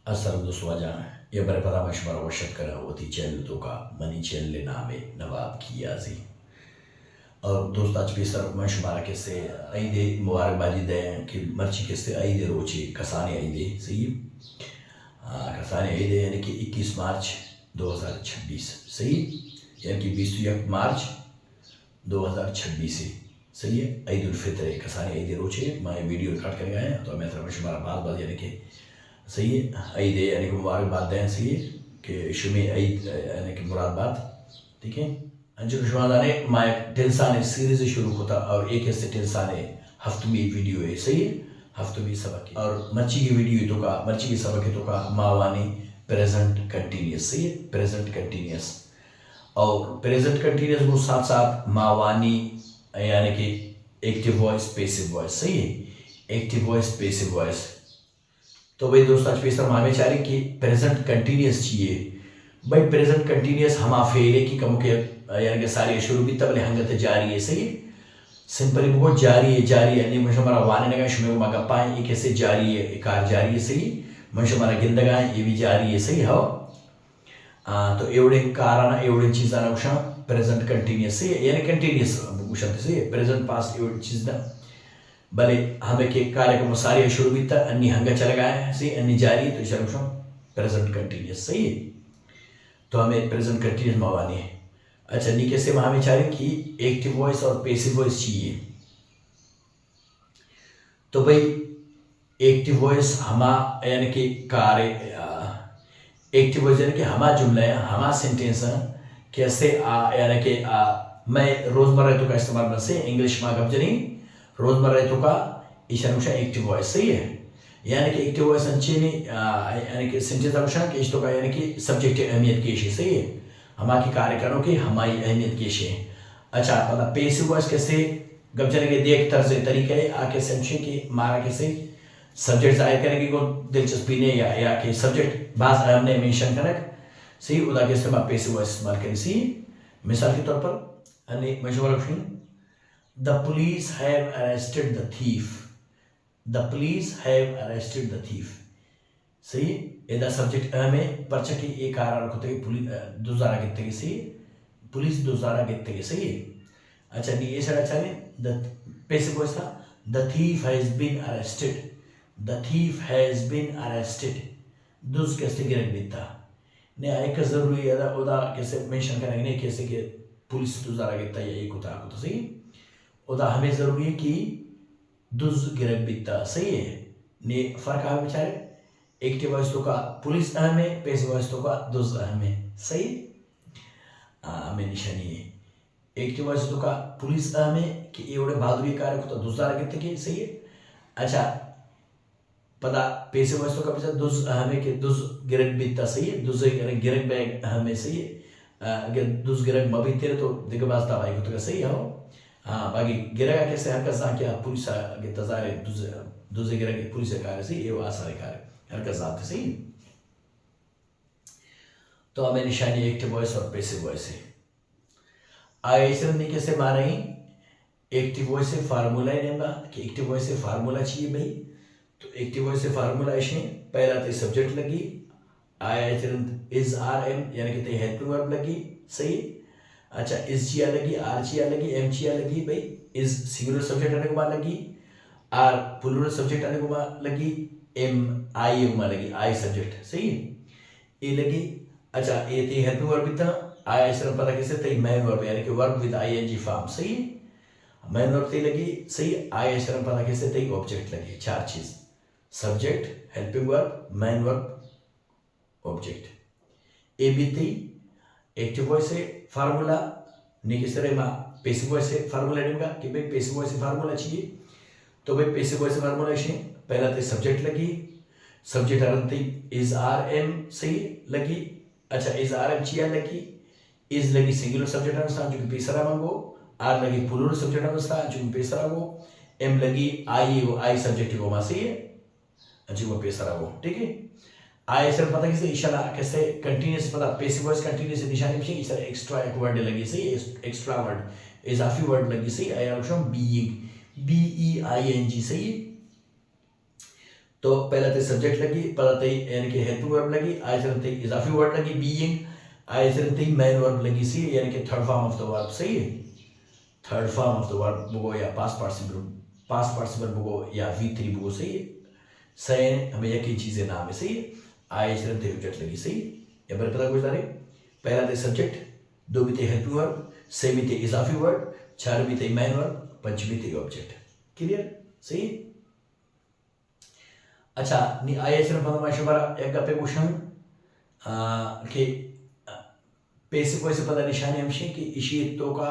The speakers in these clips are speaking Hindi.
Assalamu dostovajan, je preparama šmara वशत होती चैनल तो का मनी चैनल नाम है नवाब की याजी और दोस्त आज भी सर मैं शुमारा के से ईद मुबारकबादी दें कि मर्ची के से ईद रोची कसाने ईद सही कसाने ईद यानी कि 21 मार्च 2026 सही यानी कि 21 मार्च 2026 सही है ईद उल फितर कसाने ईद रोची मैं वीडियो रिकॉर्ड कर गए तो मैं तरफ शुमारा बात यानी कि सही है ईद यानी कि मुबारकबाद दें सही है कि शुमे ईद यानी कि मुरादबाद ठीक है अंजुम शुमादाने माय टेंसाने सीरीज शुरू होता और एक ऐसे टेंसाने हफ्ते में वीडियो है सही है हफ्ते में सबक और मच्छी की वीडियो तो का मच्छी की सबक तो का मावानी प्रेजेंट कंटिन्यूस सही है प्रेजेंट कंटिन्यूस और प्रेजेंट कंटिन्यूस को साथ साथ मावानी यानी कि एक्टिव वॉइस पैसिव वॉइस सही है एक्टिव वॉइस पैसिव वॉइस तो भाई दोस्तों आज पेश हमें चाह रहे कि प्रेजेंट कंटिन्यूस चाहिए भाई प्रेजेंट कंटिन्यूस हम फेरे की कम के यानी कि सारी शुरू भी तबले हंगत जारी है सही सिंपली बहुत जारी है नहीं मुझे हमारा वाने लगा शुमे को मगा पाए ये कैसे जारी है कार जारी है सही मुझे हमारा गिंदगा ये भी जारी है सही हो तो एवढे कारण एवढे चीज़ांना उषा प्रेजेंट कंटिन्यूस सही यानी कंटिन्यूस शब्द सही प्रेजेंट पास्ट एवढी चीज़ ना भले हमें के कार्यक्रम सारे शुरू भी था अन्य हंगा चला गया है सही अन्य जारी तो इसे हम प्रेजेंट कंटिन्यूस सही है तो हमें प्रेजेंट कंटिन्यूस मवानी है अच्छा नीचे से हमें चाह रहे कि एक्टिव वॉइस और पैसिव वॉइस चाहिए तो भाई एक्टिव वॉइस हमा यानी कि कार्य एक्टिव वॉइस यानी कि हमा जुमला है हमा सेंटेंस कैसे यानी कि मैं रोजमर्रा तो का इस्तेमाल बन से इंग्लिश में कब जनी रोजमर्रा तो का ईशानुषा एक्टिव वॉइस सही है यानी कि एक्टिव वॉइस अंचेनी यानी कि सेंटेंस अनुषा के इस तो का यानी कि सब्जेक्ट अहमियत की इशे सही है हमारे कार्यक्रमों की हमारी अहमियत की इशे अच्छा पता पैसिव वॉइस कैसे गब जने के देख तर्ज तरीके आके समझे कि मारा कैसे सब्जेक्ट जाहिर करेंगे को दिलचस्पी ने या कि सब्जेक्ट बाज हमने मेंशन करक सही उदा के इस्तेमाल पैसिव वॉइस इस्तेमाल करें सी मिसाल के तौर पर अन्य मशहूर The police have arrested the thief. The police have arrested the thief. सही इधर सब्जेक्ट में पर्चा की एक कारण होते हैं पुलिस दोजारा कितने की सही पुलिस दोजारा कितने की सही अच्छा नहीं ये सारा अच्छा नहीं द पैसे वॉइस था the thief has been arrested. The thief has been arrested. दूस कैसे गिरक बीता ने आए का जरूरी है उदा कैसे मेंशन करेंगे नहीं कैसे कि पुलिस दोजारा कितना या एक होता है तो सही उदा हमें जरूरी है कि दुज गिरक बीता सही है ने फर्क है बेचारे एक्टिव वॉइस तो का पुलिस अहम है पैसिव वॉइस तो का दुज अहम है सही हमें निशानी है एक्टिव वॉइस तो का पुलिस अहम है कि एवढे बहादुरी कार्य को तो दुजदार कितने के सही है अच्छा पता पैसिव वॉइस तो का बेचारा दुज अहम है कि दुज गिरक बीता सही है दुज गिरक बैग अहम है सही है अगर दुज गिरक मबी तेरे तो दिग्बाजता भाई को तो सही है हाँ बाकी गिरेगा कैसे हर कसा क्या पुलिस के तजारे दूसरे गिरा के पुलिस कार्य से ये आसार कार्य हर कसा सही तो हमें निशानी एक्टिव वॉइस और पैसिव वॉइस है आगे इस तरीके से मार रही एक्टिव वॉइस से फार्मूला ही नहीं कि एक्टिव वॉइस से फार्मूला चाहिए भाई तो एक्टिव वॉइस से फार्मूला इसे पहला तो सब्जेक्ट लगी आया इज आर एम यानी कि हेल्पिंग वर्ब लगी सही अच्छा इस चिया लगी आर चिया लगी एम चिया लगी भाई इस सिंगुलर सब्जेक्ट आने को बाद लगी आर प्लूरल सब्जेक्ट आने को बाद लगी एम आई को बाद लगी आई सब्जेक्ट सही ए लगी अच्छा ए ते हेल्पिंग वर्ब इतना आई इस तरह पता कैसे ते मेन वर्ब यानी कि वर्ब विद आईएनजी फॉर्म सही मेन वर्ब ते लगी सही आई इस तरह पता कैसे ते ऑब्जेक्ट लगी चार चीज subject helping verb main verb object A B ते एक्टिव वॉइस से फार्मूला नहीं किस तरह में पैसिव वॉइस से फार्मूला देगा कि भाई पैसिव वॉइस से फार्मूला चाहिए तो भाई पैसिव वॉइस से फार्मूला इसे पहला तो सब्जेक्ट लगी सब्जेक्ट आरंती इज आर एम सही लगी अच्छा इज आर एम चिया लगी इज लगी सिंगुलर सब्जेक्ट अनुसार जो कि पेसरा मांगो आर लगी प्लूरल सब्जेक्ट अनुसार जो कि पेसरा वो एम लगी आई सब्जेक्ट को मां सही है जो वो पेसरा वो ठीक है आई सर पता कैसे इशारा कैसे कंटिन्यूस पता पैसिव वॉइस कंटिन्यूस निशानी में इस एक्स्ट्रा एक वर्ड लगी सही एक्स्ट्रा वर्ड इजाफी वर्ड लगी सही I are being B E I N G सही तो पहला ते सब्जेक्ट लगी, पहला ते यानी कि हेल्पिंग वर्ब लगी, आइसर ते इजाफी वर्ड लगी बीइंग, आइसर ते मेन वर्ब लगी सी यानी कि third form of the verb. सही है, third form of the verb बुगो या पास्ट पार्टिसिपल बुगो या V3 बुगो। सही है, सही हमें यकीन चीजें नाम है। सही है, आइसर ते ऑब्जेक्ट लगी। सही या बड़े पता कुछ दारे, पहला ते सब्जेक्ट, दो भी ते हेल्पिंग वर्ब, सेमी ते इजाफी वर्ड, चार भी ते मेन वर्ब, पंचमी ते ऑब्जेक्ट। क्लियर? सही। अच्छा नी आया सिर्फ माशुबारा एक गपे क्वेश्चन कि पैसे कोई से पता निशानी हमशे कि इशी तो का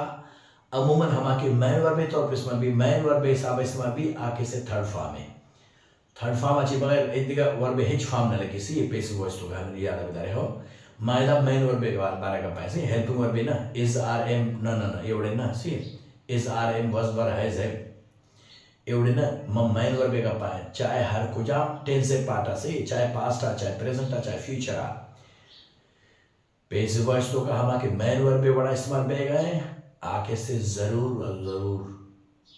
अमूमन हमा के मैन वर्ब है तो इसमें भी मैन वर्ब हिसाब इसमें भी आके से थर्ड फॉर्म है। थर्ड फॉर्म अच्छी बगैर इतने वर्ब हिच फॉर्म न लगे सी पैसे वॉइस तो हमें याद बता रहे हो मायदा मैन वर्ब के बारे का पाए सी हेल्पिंग वर्ब ना इज आर एम न ये उड़े ना सी is are am was were has है एवढे ना मग मैन वर्ब का पाए चाहे हर कुजा टेंस से पार्ट से चाहे पास्ट आ चाहे प्रेजेंट आ चाहे फ्यूचर आ पैसिव वॉइस तो का हम आके मैन वर्ब बड़ा इस्तेमाल में गए आके से जरूर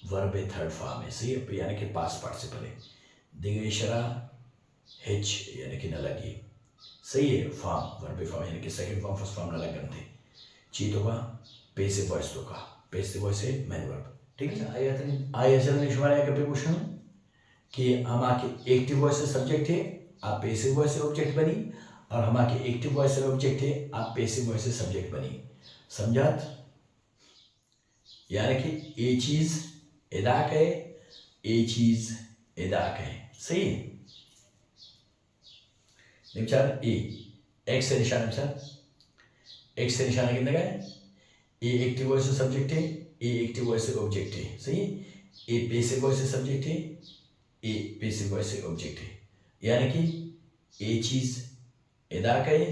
वर्ब थर्ड फॉर्म है। सही है, यानी कि पास्ट पार्टिसिपल है दिगे इशारा हिच यानी कि न लगी। सही है, फॉर्म वर्ब फॉर्म यानी कि सेकंड फॉर्म फर्स्ट फॉर्म न लगन थे चीतों का पैसिव वॉइस तो का पैसिव वॉइस है मैन वर्ब। ठीक है, आइए चलने शुमारे कभी क्वेश्चन कि हम आके एक्टिव वॉइस से सब्जेक्ट है आप पैसिव वॉइस से ऑब्जेक्ट बनी और हम आके एक्टिव वॉइस से ऑब्जेक्ट है आप पैसिव वॉइस से सब्जेक्ट बनी। समझात? यानी कि ये चीज अदा करे ये चीज अदा करे। सही है, निचार ए एक्स से निशान एक्स से निशान कितने का है ए एक्टिव वॉइस से सब्जेक्ट है ए एक्टिव वॉइस से ऑब्जेक्ट है। सही है, ए पैसिव वॉइस से सब्जेक्ट है ए पैसिव वॉइस से ऑब्जेक्ट है। यानी कि ए चीज अदा करे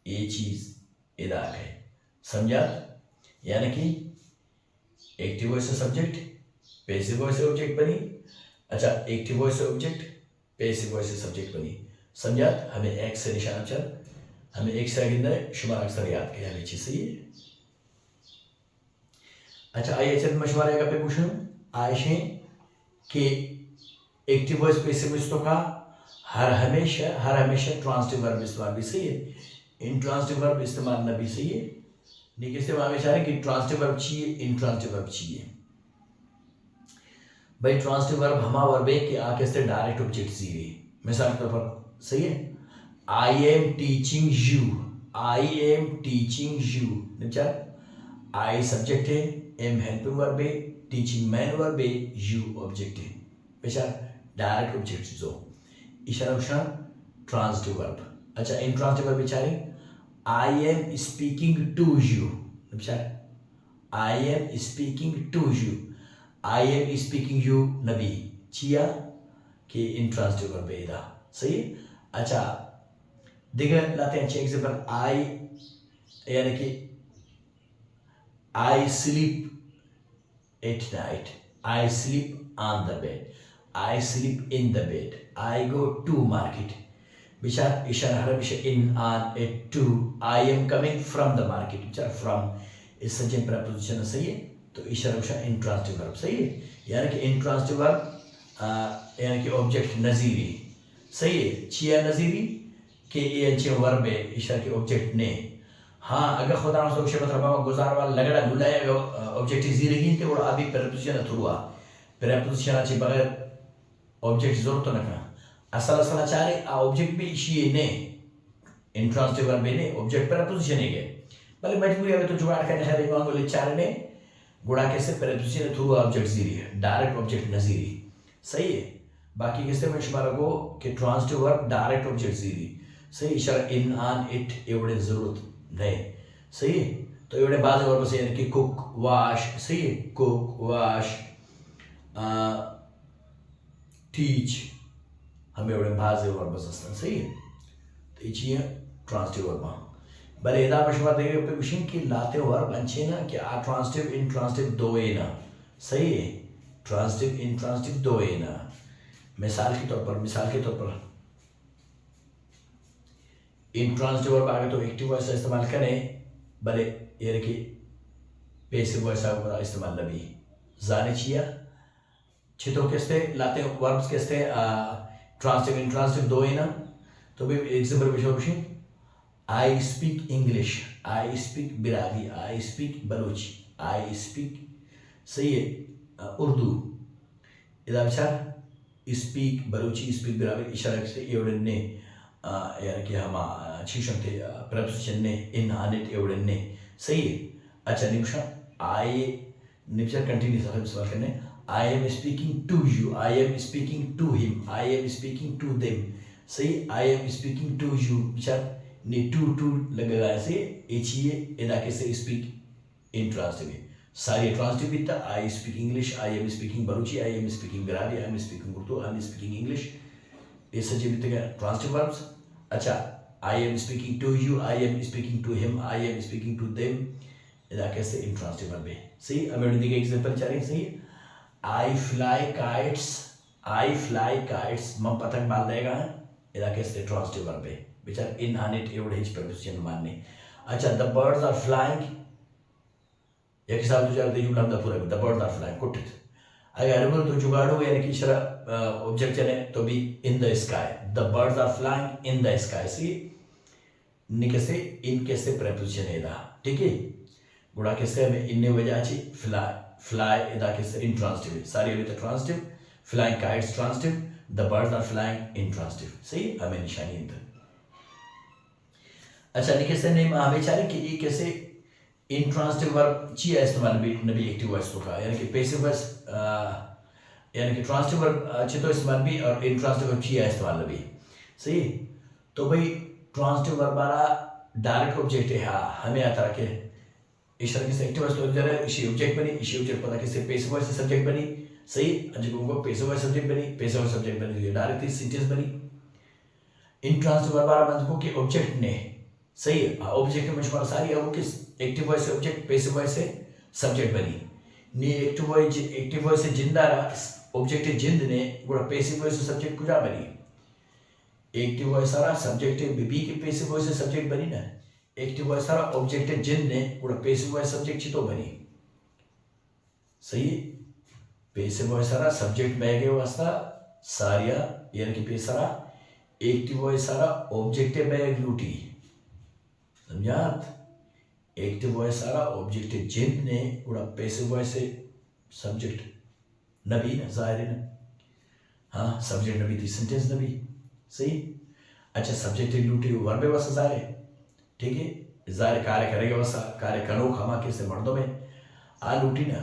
ए चीज अदा करे। समझा? यानी कि एक्टिव वॉइस से सब्जेक्ट पैसिव वॉइस से ऑब्जेक्ट बनी। अच्छा, एक्टिव वॉइस से ऑब्जेक्ट पैसिव वॉइस से सब्जेक्ट बनी। समझा? हमें एक्स से निशान चल हमें एक से आगे शुमार अक्सर याद किया हमें चीज। सही है। अच्छा आइए चल मशवरा का पे क्वेश्चन आयशे कि एक्टिव वॉइस पैसिव वॉइस तो का हर हमेशा ट्रांसिटिव वर्ब इस्तेमाल भी। सही है, इंट्रांसिटिव वर्ब इस्तेमाल न भी। सही है, नहीं किससे हमेशा है कि ट्रांसिटिव वर्ब चाहिए इंट्रांसिटिव वर्ब चाहिए। भाई ट्रांसिटिव वर्ब हमा वर्ब है कि आके से डायरेक्ट ऑब्जेक्ट जीरे। मिसाल के तौर पर सही है, आई एम टीचिंग यू निचा आई सब्जेक्ट है एम हेल्पिंग वर्ब है टीचिंग मैन वर्ब है यू ऑब्जेक्ट है बेशा डायरेक्ट ऑब्जेक्ट जो इशारा ट्रांसिटिव वर्ब। अच्छा इंट्रांसिटिव वर्ब बेचारे I am speaking to you बेशा आई एम स्पीकिंग यू नबी चिया कि इंट्रांसिटिव वर्ब है। सही है। अच्छा देखिए लाते हैं अच्छे एग्जाम्पल आई यानी कि I sleep at night I sleep on the bed I sleep in the bed I go to market बिचार इशारा हर विषय in on at to I am coming from the market बिचार फ्रॉम इस सज्जन प्रपोजिशन सही है तो इशारा विषय इंट्रांसिटिव वर्ब। सही है, यानी कि इंट्रांसिटिव वर्ब यानी कि ऑब्जेक्ट नजीरी। सही है, चिया नजीरी कि ये अच्छे वर्ब है इशारा के ऑब्जेक्ट ने। हाँ अगर खुदा ना सोचे मतलब गुजार वाला लगड़ा गुलाय ऑब्जेक्ट जीरेगी तो वो अभी प्रपोजिशन थ्रुआ प्रपोजिशन अच्छे बगैर ऑब्जेक्ट जरूरत तो ना असल चाहे ऑब्जेक्ट भी इशी ने इंट्रांसिटिव वर्ब ने ऑब्जेक्ट प्रपोजिशन है भले मजबूरी है तो जुगाड़ करने शायद एक वांगो चार ने गुड़ा कैसे प्रपोजिशन थ्रू ऑब्जेक्ट जीरी है डायरेक्ट ऑब्जेक्ट नजीरी। सही है, बाकी किससे में शुमारा को कि ट्रांसिटिव वर्ब डायरेक्ट ऑब्जेक्ट जीरी। सही, इशारा इन ऑन इट एवढे जरूरत नहीं। सही है, तो एवढे बाद वर्ब से यानी कि कुक वॉश। सही है, कुक वॉश टीच हमें एवढे बाद वर्ब असतात। सही है, तो ये ट्रांसिटिव वर्ब भले इदा मशवरा देखे पे विषय की लाते वर्ब अच्छे ना कि आ ट्रांसिटिव इंट्रांसिटिव दो है ना। सही है, ट्रांसिटिव इंट्रांसिटिव दो है ना। मिसाल के तौर पर इंट्रांसिटिव वर्ब आगे तो एक्टिव वॉइस का इस्तेमाल करें भले यानी कि पैसिव वॉइस का इस्तेमाल नबी जाने चाहिए छितो किसते लाते वर्ब्स किसते ट्रांसटिव इंट्रांसटिव दो है ना, तो भाई एग्जाम्पल पूछो I speak English, I speak Brahui, I speak Balochi, I speak सही है उर्दू, इधर विचार स्पीक बलूची स्पीक बिरावी इशारा से एवढे यानी कि हम शिक्षण थे प्रपोजिशन ने इन हानेट एवढे सही है। अच्छा निमिषा आई निमिषा कंटिन्यू सवाल करने I am speaking to you, I am speaking to him, I am speaking to them सही, I am speaking to you विचार ने टू लगेगा ऐसे एचिए इलाके से स्पीक इन ट्रांसटिव सारी ट्रांसटिव भी था I speak English, I am speaking Balochi, I am speaking Brahui, I am speaking Urdu, I am speaking English, ये सच्चे भी थे ट्रांसटिव वर्ब्स। अच्छा I am speaking to you, I am speaking to him, I am speaking to them इलाके से इंट्रांसटिव वर्ब है सही। अब मैं देखिए एग्जांपल चाहे सही आई फ्लाई काइट्स, आई फ्लाई काइट्स मम पतंग बाल देगा इलाके से ट्रांसटिव वर्ब है बेचार इन हानेट एवढे हिच प्रपोजिशन मानने। अच्छा द बर्ड्स आर फ्लाइंग एक हिसाब तुझे अर्थ जुमला द पूरा द बर्ड्स आर फ्लाइंग कुटित अगर बोल तो जुगाड़ो यानी कि शरा ऑब्जेक्ट चले तो भी in the sky, the birds are flying in the sky सी निकसे इन कैसे प्रपोजिशन है दा ठीक है गुड़ा कैसे हमें इन्ने वजह छी फ्लाई फ्लाई इदा कैसे इंट्रांसटिव सारी अभी तक transitive flying kites transitive the birds are flying intransitive सही हमें निशानी इंटर। अच्छा कैसे नहीं हमें चाहे कि ये कैसे इंट्रांसटिव वर्ब चिया इस्तेमाल भी नबी एक्टिव वॉइस तो का यानी कि पैसिव वॉइस यानी कि ट्रांसटिव वर्ब अच्छे तो इस्तेमाल भी और इंट्रांसटिव वर्ब चिया इस्तेमाल भी सही। तो भाई ट्रांसटिव वर्ब वाला डायरेक्ट ऑब्जेक्ट है हाँ हमें आता रखे इस तरह से एक्टिव वॉइस तो जरा इसी ऑब्जेक्ट बनी इसी ऑब्जेक्ट पता कैसे पैसिव वॉइस से सब्जेक्ट बनी सही जब उनको पैसिव वॉइस सब्जेक्ट बनी पैसिव वॉइस सब्जेक्ट बनी तो डायरेक्ट सेंटेंस बनी। इंट्रांसटिव वर्ब वाला मतलब को कि ऑब्जेक्ट ने सही ऑब्जेक्ट में शुमार सारी अब किस एक्टिव वॉइस से ऑब्जेक्ट पैसिव वॉइस से सब्जेक्ट बनी नी एक्टिव वॉइस से जिंदा ऑब्जेक्ट जिंद ने गुड़ा पैसिव वॉइस से सब्जेक्ट कुछ बनी एक्टिव वॉइस सारा सब्जेक्ट बी के पैसिव वॉइस से सब्जेक्ट बनी ना एक्टिव वॉइस सारा ऑब्जेक्ट जिंद ने गुड़ा पैसिव वॉइस सब्जेक्ट चितो बनी सही पैसिव वॉइस सारा सब्जेक्ट में गए वास्ता सारिया यानी कि पैसारा एक्टिव वॉइस सारा ऑब्जेक्ट में लूटी समझात एक्टिव वॉइस सारा ऑब्जेक्ट जिन ने उड़ा पैसिव वॉइस से सब्जेक्ट नबी ना जाहिर है ना हाँ सब्जेक्ट नबी थी सेंटेंस नबी सही। अच्छा सब्जेक्ट लूटी वर्बे वसा जाहिर है ठीक है जाहिर कार्य करेगा वसा कार्य करो खमा के से मर्दों में आ लूटी ना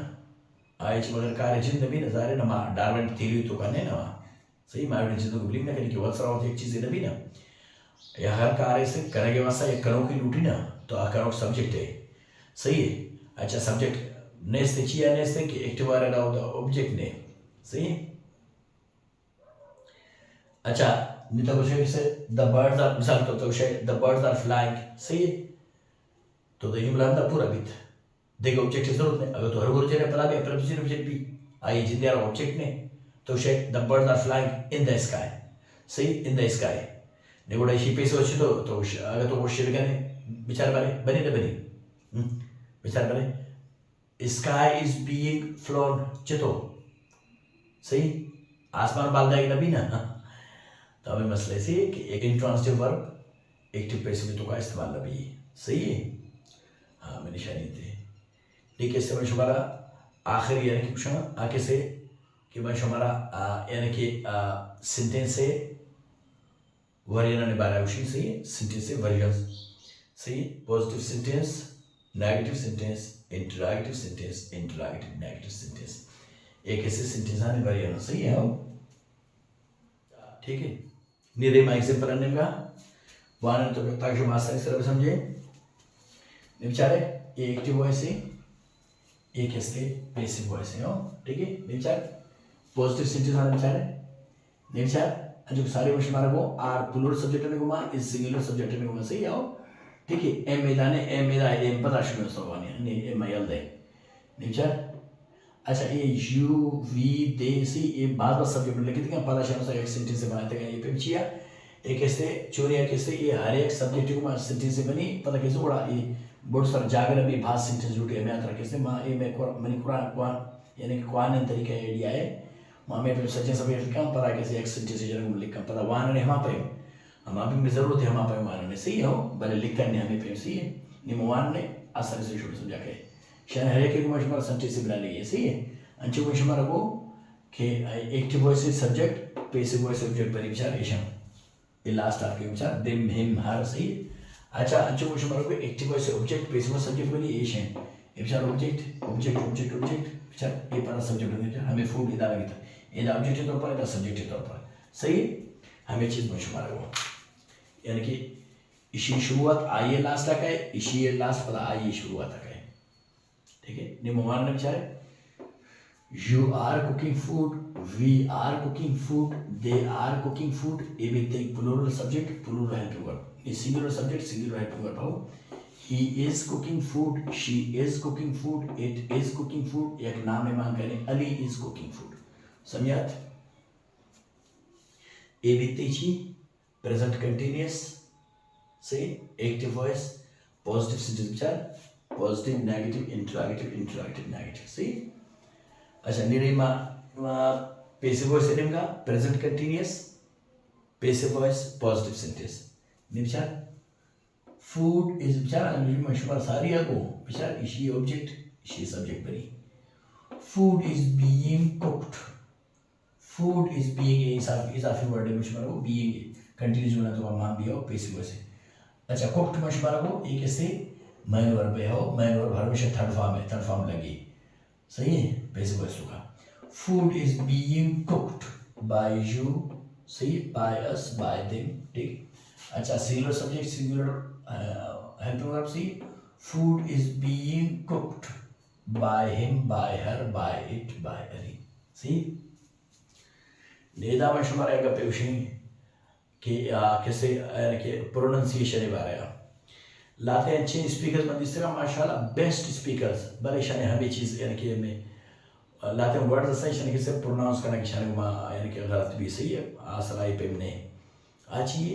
आए मगर कार्य जिन नबी ना जाहिर है ना माँ डार्विन थ्योरी तो करने ना सही मार्विन जिन तो बिलीव ना करें कि वत्सरा होती एक चीज़ नबी ना या हर कार्य से करेंगे वासा या करो की लूटी ना तो आ करो सब्जेक्ट है सही है। अच्छा सब्जेक्ट नेस्ते चिया नेस्ते कि एक्टिव आ रहा होता ऑब्जेक्ट ने सही। अच्छा निता कुछ से द बर्ड्स आर मिसाल तो शेड द बर्ड्स आर फ्लाइंग सही है तो द जुमला दा पूरा बित देखो ऑब्जेक्ट की जरूरत नहीं अगर तो हर गुरु चले पता भी प्रपोजिशन ऑब्जेक्ट भी आई जिंदा ऑब्जेक्ट ने तो शेड the birds are flying in the sky सही इन द स्काई नेगोड़ा ही पैसे వచ్చి तो अगर तो वो शेर करें विचार बारे बनी ना बनी विचार बारे स्काई इज बीइंग फ्लोन चितो सही आसमान बाल जाएगा नबी ना तो हमें मसले से कि एक इंट्रांसिटिव वर्ब एक्टिव पैसिव में तो का इस्तेमाल नबी सही है हाँ मैं निशानी थे ठीक है। इससे मैं शुमारा आखिरी यानी कि पूछना आके से कि मैं शुमारा यानी कि सेंटेंस से वर्जन ने बारह विषय सही है सेंटेंस से वर्जन सही positive sentence negative sentence interactive sentence interactive negative sentence एक ऐसे सेंटेंस आने वर्जन सही है ठीक है। निरे में एग्जांपल आने का वाहन तो ताकि हम आसानी से समझे निचारे ये एक्टिव वॉइस है एक ऐसे पैसिव वॉइस है ठीक है। निचार पॉजिटिव सेंटेंस आने निचारे निचार जो सारे वर्ष हमारा वो आर प्लूरल सब्जेक्ट में घुमा इस सिंगुलर सब्जेक्ट में घुमा सही आओ ठीक है। एम मैदाने एम मैदा एम पता शुरू सो वानी नहीं एम मायल दे निचार। अच्छा ये यू वी दे सी ये बात सब्जेक्ट में लिखते हैं पता शुरू से एक सेंटेंस से बनाते हैं ये पे चिया एक ऐसे चोरिया कैसे ये हर एक सब्जेक्ट को मार सेंटेंस से बनी पता कैसे बड़ा ये बहुत सारा जागर भी भाष सेंटेंस जुटे में आता कैसे माँ ये मैं मनी कुरान कुरान यानी कि कुरान तरीका आइडिया है मामे पे सच्चे सब लिखा पर आगे से एक्स जैसे जरूर लिखा पर वान ने हम पे हम भी जरूरत है हम पे वान ने सही हो भले लिखा ने हमें पे सही है निमवान ने आसानी से शुरू समझा के शायद हर एक मशमर सेंटेंस से बना लिए सही है अंचो मशमर को कि active voice is subject passive voice object पर विचार एशम ये लास्ट आपके विचार देम हिम हर सही अच्छा अंचो मशमर को active voice object passive voice subject पर एशम ये विचार ऑब्जेक्ट ऑब्जेक्ट ऑब्जेक्ट ऑब्जेक्ट विचार ये पर सब्जेक्ट होने हमें फूड इधर लगी था इधर ऑब्जेक्ट के तौर पर इधर सब्जेक्ट के तौर पर सही हमें चीज़ मशमर को यानी कि इसी शुरुआत आइए लास्ट तक है इसी लास्ट पर आइए शुरुआत तक है ठीक है निमवान ने बेचारे you are cooking food we are cooking food they are cooking food everything plural subject plural helping verb singular subject singular helping verb हो he is cooking food she is cooking food it is cooking food एक नाम ने मांग करें अली इज कुकिंग फूड समझात एवरीथिंग प्रेजेंट कंटिन्यूअस से एक्टिव वॉइस पॉजिटिव सेंटेंस विचार positive negative interrogative interrogative negative सही अच्छा निरिमा passive voice निम्गा present continuous passive voice positive sentence निविचार फूड इज विचार मशमर सारी आगो विचार इशी ऑब्जेक्ट इशी सब्जेक्ट बनी food is being cooked food is being इजाफी वर्ड है मशमर को बीइंग कंटिन्यूस होना तो मान भी हो पैसिव वॉइस अच्छा कुक्ड मशमर को एक ऐसे मैन वर्ब हो मैन वर्ब हमेशा थर्ड फॉर्म लगी सही है पैसिव वॉइस होगा food is being cooked by you सही बाय अस बाय देम ठीक अच्छा singular subject singular helping verb see food is being cooked by him by her by it by Ali सही नेदा मशमर है पेशी कि कैसे कि प्रोनाउंसिएशन के बारे में लाते हैं अच्छे स्पीकर्स बंद इस तरह माशाल्लाह बेस्ट स्पीकर्स बड़े शान हमें चीज़ यानी कि में लाते हैं वर्ड्स सही शान कैसे प्रोनाउंस करना कि शान यानी कि गलत भी सही है आसराई पे ने अच्छी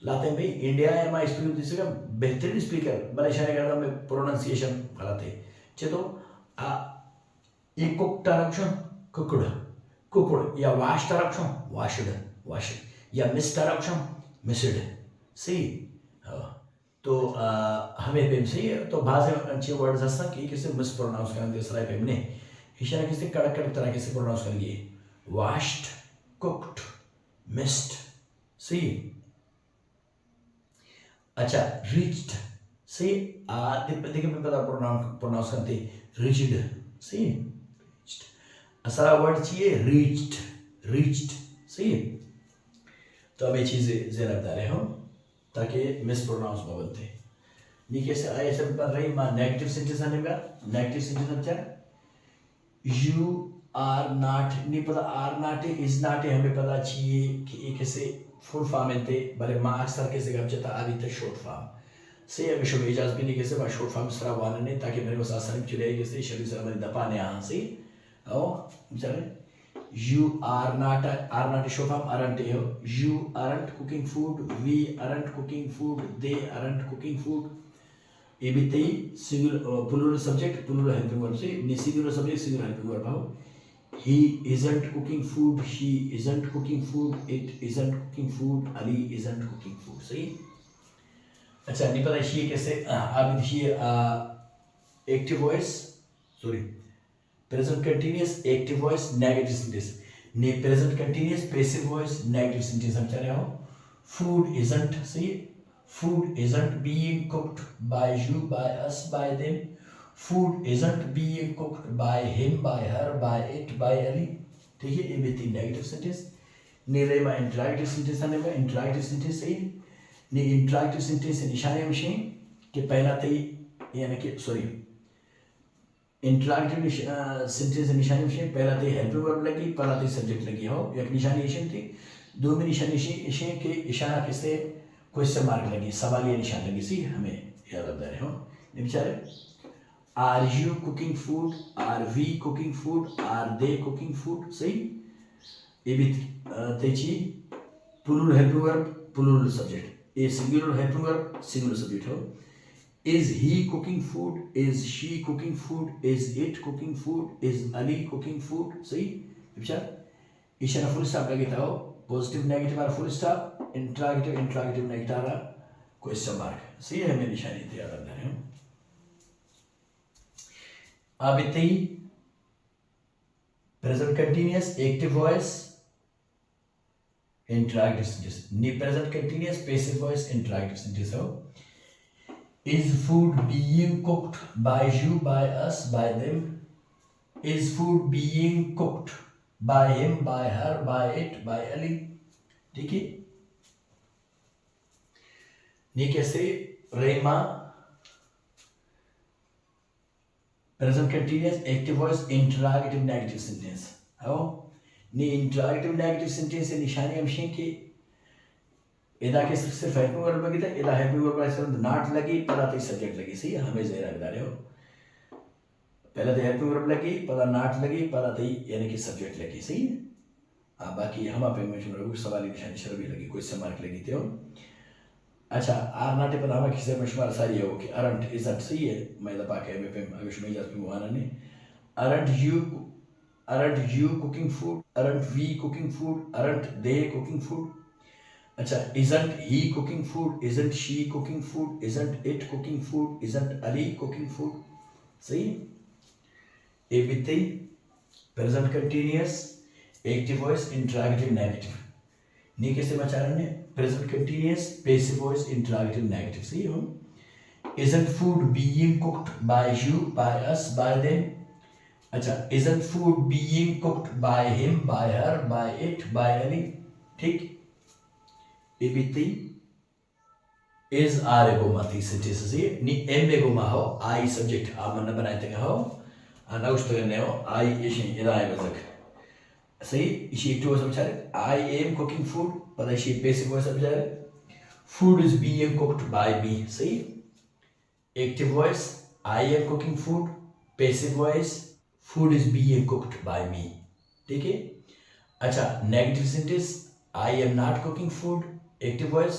लाते हैं भाई इंडिया है हमारा स्पीकर इस तरह बेहतरीन स्पीकर बड़े शान का में प्रोनाउंसिएशन गलत है चलो एक कुक टरक्शन कुकुड़ कुकुड़ या वाश टरक्शन वाशड वाशड या मिस्टर ऑप्शन मिसड सही तो हमें पेम सही है तो भाषा अच्छे वर्ड्स असं कि किसे मिस प्रोनाउंस करना तीसरा पेम ने इशारा किसे कड़क कड़क तरह किसे प्रोनाउंस करेंगे वाश्ड कुक्ड मिस्ड सही अच्छा रीच्ड सही देखिए मैं पता प्रोनाउंस करते रिजिड सही असला वर्ड चाहिए रीच्ड सही तो अब ये चीज़ें ज़हन रखता रहे हो ताकि मिस प्रोनाउंस में बनते नहीं कैसे आए सब बन रही माँ नेगेटिव सेंटेंस आने का नेगेटिव सेंटेंस क्या यू आर नॉट नहीं पता आर नॉट इज नॉट हमें पता चाहिए कि ये कैसे फुल फॉर्म है भले माँ अक्सर कैसे गम चाहता अभी तक शॉर्ट फॉर्म से अभी शुभ इजाज़ भी नहीं कैसे मैं शॉर्ट फॉर्म इस तरह वाला नहीं ताकि मेरे को आसानी चले कैसे शरीर से हमारी दपाने यहाँ से और चले You are not short form aren't here. You aren't cooking food. We aren't cooking food. They aren't cooking food. ये भी तई singular plural subject plural helping verb से ने singular subject singular helping verb हो. He isn't cooking food. She isn't cooking food. It isn't cooking food. Ali isn't cooking food. सही? अच्छा नहीं पता she कैसे अब she active voice sorry. Present continuous active voice negative sentence ने present continuous passive voice negative sentence हम चल रहे हो food isn't see food isn't being cooked by you by us by them food isn't being cooked by him by her by it by Ali ठीक है ये भी तीन negative sentence ने रे में interrogative sentence आने में interrogative sentence सही ने interrogative sentence निशाने में शें कि पहला तई यानी कि sorry इंटरैक्टिव सेंटेंस निशानी में पहला तो हेल्पिंग वर्ब लगी पहला तो सब्जेक्ट लगी हो एक निशानी इशन थी दो में निशानी इशन के इशारा किससे क्वेश्चन मार्क लगी सवालिया निशान लगी सी हमें याद रखते रहे हो ये बेचारे are you cooking food are we cooking food are they cooking food सही ये भी तेची plural helping verb plural subject ये singular helping verb singular subject हो Is he cooking food? Is she cooking food? Is it cooking food? Is Ali cooking food? सही विचार इशा फुल स्टॉप लगे था पॉजिटिव नेगेटिव और full stop interrogative interrogative negative question mark सही है हमें निशानी तैयार करना है अब इतनी present continuous active voice interrogative sentence नी present continuous passive voice interrogative sentence हो is food being cooked by you by us by them is food being cooked by him by her by it by Ali ठीक है नी कैसे रेमा present continuous active voice interrogative negative sentence हो नी interrogative negative sentence से निशानी हमशें कि इदा के सिर्फ हेल्पिंग वर्ब लगी था इदा हेल्पिंग वर्ब ऐसे नॉट लगी पता तो सब्जेक्ट लगी सही हमें ज़रा बता रहे हो पहले तो हेल्पिंग वर्ब लगी पता नॉट लगी पता तो यानी कि सब्जेक्ट लगी सही है हाँ बाकी हम पे मैं सवाल निशानी शर्त भी लगी कोई से मार्क लगी थे अच्छा आर नाटे पर हमें किसी में शुमार सारी है कि अरंट इज़ंट सही है मैं दबा के में पे अगर शुमार जात पे मुआना नहीं aren't you cooking food aren't we cooking food aren't they cooking food अच्छा isn't he cooking food isn't she cooking food isn't it cooking food isn't Ali cooking food सही ए बिते present continuous active voice interrogative negative नी कैसे बचा रहे हैं present continuous passive voice interrogative negative सही हो isn't food being cooked by you by us by them अच्छा isn't food being cooked by him by her by it by Ali ठीक इबिती is are ego mati sentences ये नी m ego मा हो I subject आप मन बनाए थे हो अना उस तो ने हो I इशी इधर आए बजक सही इशी एक तो समझा रहे I am cooking food पता इशी basic voice समझा रहे food is being cooked by me सही active voice I am cooking food passive voice food is being cooked by me ठीक है अच्छा negative sentence I am not cooking food active voice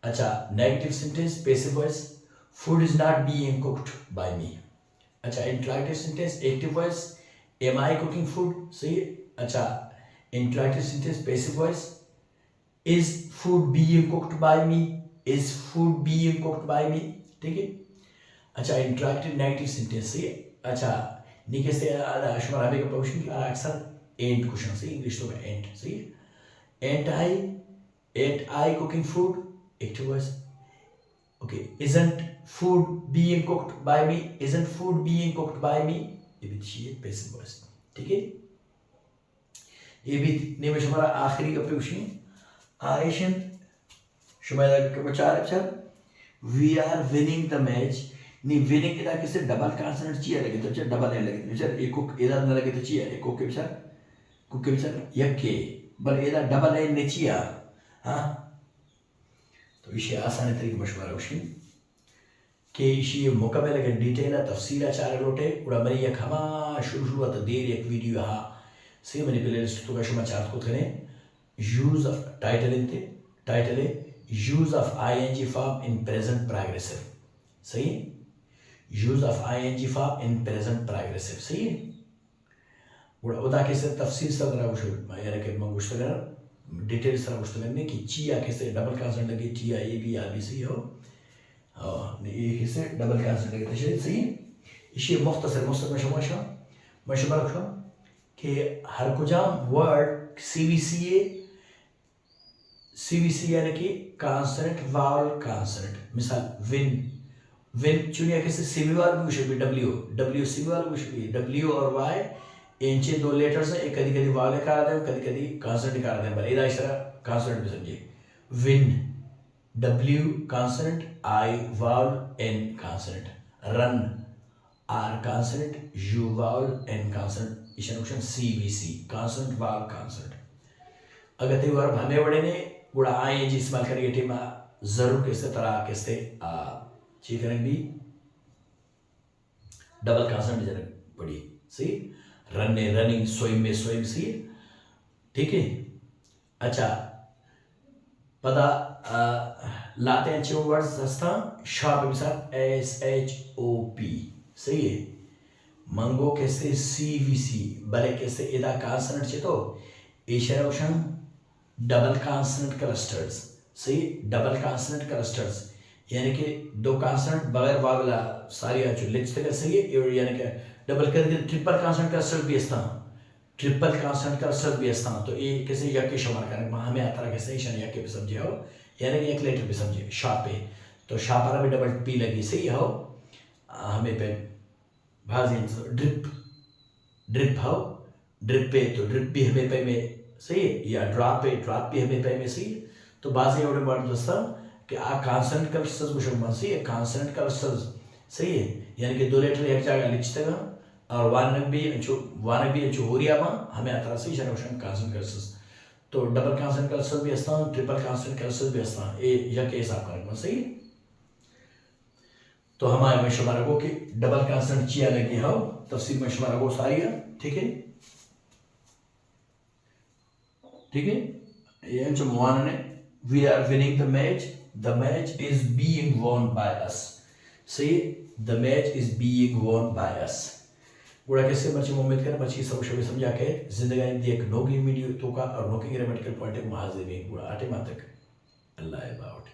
अच्छा negative sentence passive voice food is not being cooked by me अच्छा interrogative sentence active voice am I cooking food सही अच्छा interrogative sentence passive voice is food being cooked by me is food being cooked by me ठीक है अच्छा interrogative negative sentence सही अच्छा नी कैसे शुमार हमें का क्वेश्चन अक्सर ain't क्वेश्चन सही इंग्लिश तो ain't सही Ain't I cooking food? Active voice. Okay. Isn't food being cooked by me? Isn't food being cooked by me? ये भी चाहिए passive voice. ठीक है? ये भी निमेश हमारा आखिरी का प्रश्न आयशन शुमार का बचार अच्छा We are winning the match. नहीं winning इधर किसे डबल कॉन्सोनेंट चाहिए लगे तो अच्छा डबल ए लगे तो अच्छा एक कुक इधर न लगे तो चाहिए एक कुक के बिचार यके बल इधर डबल ए नहीं चाहिए हाँ तो इसे आसान तरीके मशवरा उशी कि इसे मुकम्मल अगर डिटेल तफसीला चार लोटे उड़ा मरी एक हमा शुरू तो देर एक वीडियो हाँ से मैंने प्लेलिस्ट तो का शुमा चार्ट को करें यूज ऑफ टाइटल है use of ing form in present progressive सही use of ing form in present progressive सही उड़ा उदा कैसे तफसील से अगर उसे यार के मंगुश अगर डिटेल्स तरह कुछ तो करने कि चिया कैसे डबल कॉन्सोनेंट लगे चिया ए बी आर बी सही हो ये कैसे डबल कॉन्सोनेंट लगे तो सही इसे मुख्तसर मशवरा रखो कि हर कुजाम वर्ड सीवीसी यानी कि कॉन्सोनेंट वावल कॉन्सोनेंट मिसाल विन चुनिया कैसे सीवीवाल भी उसे भी डब्ल्यू सीवीवाल भी उसे भी डब्ल्यू और वाई इनचे दो लेटर्स हैं एक कभी कभी वाले का आते हैं कभी कभी कॉन्सोनेंट का आते हैं बल्कि इधर इस तरह कॉन्सोनेंट भी समझिए win W consonant I vowel N consonant run R consonant U vowel N consonant इशन option CVC consonant vowel consonant अगर ते वर्ब हमें बड़े ने गुड़ा ING इस्तेमाल करेंगे टीमा जरूर किससे तरह किससे चीज करें भी डबल कॉन्सोनेंट जरूर पड़ी सही रन ने रनिंग स्विम में स्विम सी ठीक है अच्छा पता लाते हैं अच्छे वर्ड्स हस्ता शॉप के साथ SHOP सही है मंगो कैसे CVC बले कैसे इदा कॉन्सोनेंट छे तो Asia ocean double consonant clusters, सही, डबल कॉन्सोनेंट क्लस्टर्स यानी कि दो कॉन्सोनेंट बगैर वाला सारी जो लिच तक सही है, यानी कि डबल करके ट्रिपल कॉन्सोनेंट क्लस्टर भी असता, ट्रिपल कॉन्सोनेंट क्लस्टर भी असता। तो ये किसी यके शुमार करें हमें आता कैसे ईशान यके पे समझे हो, यानी कि एक लेटर पे समझे शाप पे, तो शाप पर भी डबल पी लगी, सही हो हमें पे भाजी ड्रिप, ड्रिप हो ड्रिप पे, तो ड्रिप भी हमें पे में सही है, या ड्रॉप पे, ड्रॉप भी हमें पे में सही है। तो बाजी एवढे बात दोस्तों कि आ कॉन्सोनेंट क्लस्टर्स को शुमार सही है, कॉन्सोनेंट क्लस्टर्स सही है, यानी कि दो लेटर एक जगह लिखते हैं और वान भी जो हो रहा हमें आता सही शनोशन कॉन्सोनेंट क्लस्टर्स। तो डबल कॉन्सोनेंट क्लस्टर भी असता, ट्रिपल कॉन्सोनेंट क्लस्टर भी असता, ये या के हिसाब का सही है। तो हमारे में शुमार को कि डबल कॉन्सोनेंट चिया लगी हो तफसील में शुमार को सारी है, ठीक है, ठीक है। ये जो मुआन ने we are winning the match is being won by us, सही, the match is being won by us. गुड़ा कैसे बच्चे उम्मीद करें बच्ची सब शब्द समझा के जिंदगी देख नौकरी मीडियो तो का और नौकरी मेडिकल पॉइंट महाजिर में गुड़ा आटे मातक अल्लाह अबाउट।